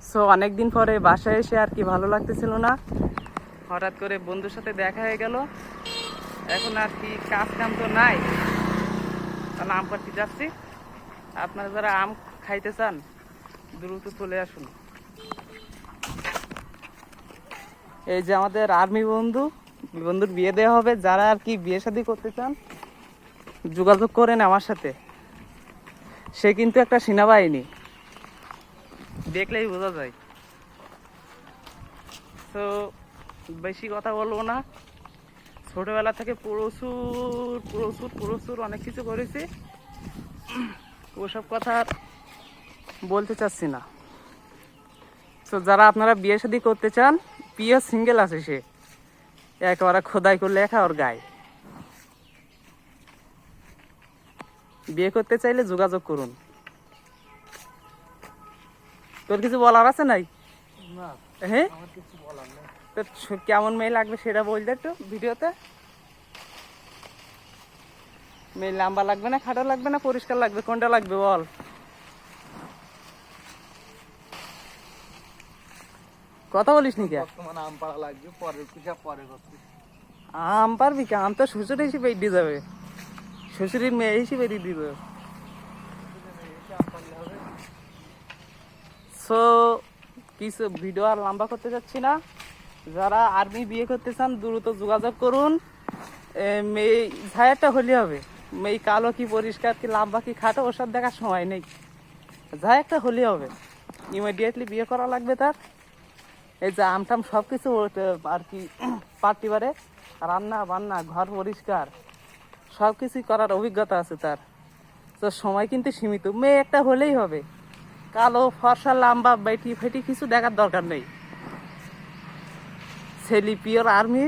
So অনেকদিন পরে বাসায় এসে আর কি ভালো লাগতেছিল না, হঠাৎ করে বন্ধুর সাথে দেখা হয়ে গেল। এখন আর কি কাজ কাম তো নাই, তাহলে আম পাড়তে যাচ্ছি। আপনারা যারা আম খাইতে চান দ্রুত চলে আসুন। এই যে আমাদের আর্মি বন্ধুর বিয়ে দেওয়া হবে। যারা আর কি বিয়ে শাদী করতে চান যোগাযোগ করেন আমার সাথে। সে কিন্তু একটা সেনাবাহিনী, দেখলেই বোঝা যায়। তো বেশি কথা বলবো না, ছোটবেলা থেকে প্রচুর প্রচুর প্রচুর অনেক কিছু করেছি, ওসব কথা আর বলতে চাচ্ছি না। তো যারা আপনারা বিয়ে শাদী করতে চান, পিও সিঙ্গেল আছে, সে একেবারে খোদাই করলে একা ওর গায়ে। বিয়ে করতে চাইলে যোগাযোগ করুন। তোর কিছু বলার আছে নাই? হ্যাঁ, তোর কেমন মেয়ে লাগবে সেটা বলতে একটু ভিডিওতে। মেয়ে লম্বা লাগবে না, খাটো লাগবে না, পরিষ্কার লাগবে, কোনটা লাগবে বল? কথা বলিস নি? আম পাড়া লাগবে, পরে আম পারবি কি? আম তো শ্বশুর হিসেবে দিয়ে যাবে, শ্বশুরের মেয়ে হিসেবে দিয়ে দিবে। সো কিছু ভিডিও আর লম্বা করতে যাচ্ছি না। যারা আর্মি বিয়ে করতে চান দ্রুত যোগাযোগ করুন। মেয়ে ছায়াটা হলে হবে, মেয়ে কালো কি পরিষ্কার কি লম্বা কি খাটো ওসব দেখার সময় নেই, যা একটা হলে হবে। ইমিডিয়েটলি বিয়ে করা লাগবে তার। এই যে আমটাম সব কিছু আর কি পার্টি বারে, রান্না বান্না, ঘর পরিষ্কার সব কিছুই করার অভিজ্ঞতা আছে তার। তো সময় কিন্তু সীমিত, মেয়ে একটা হলেই হবে। কালো ফর্সা লম্বা বেটি ফেটি কিছু দেখার দরকার নেই। ছেলে পিওর আর্মি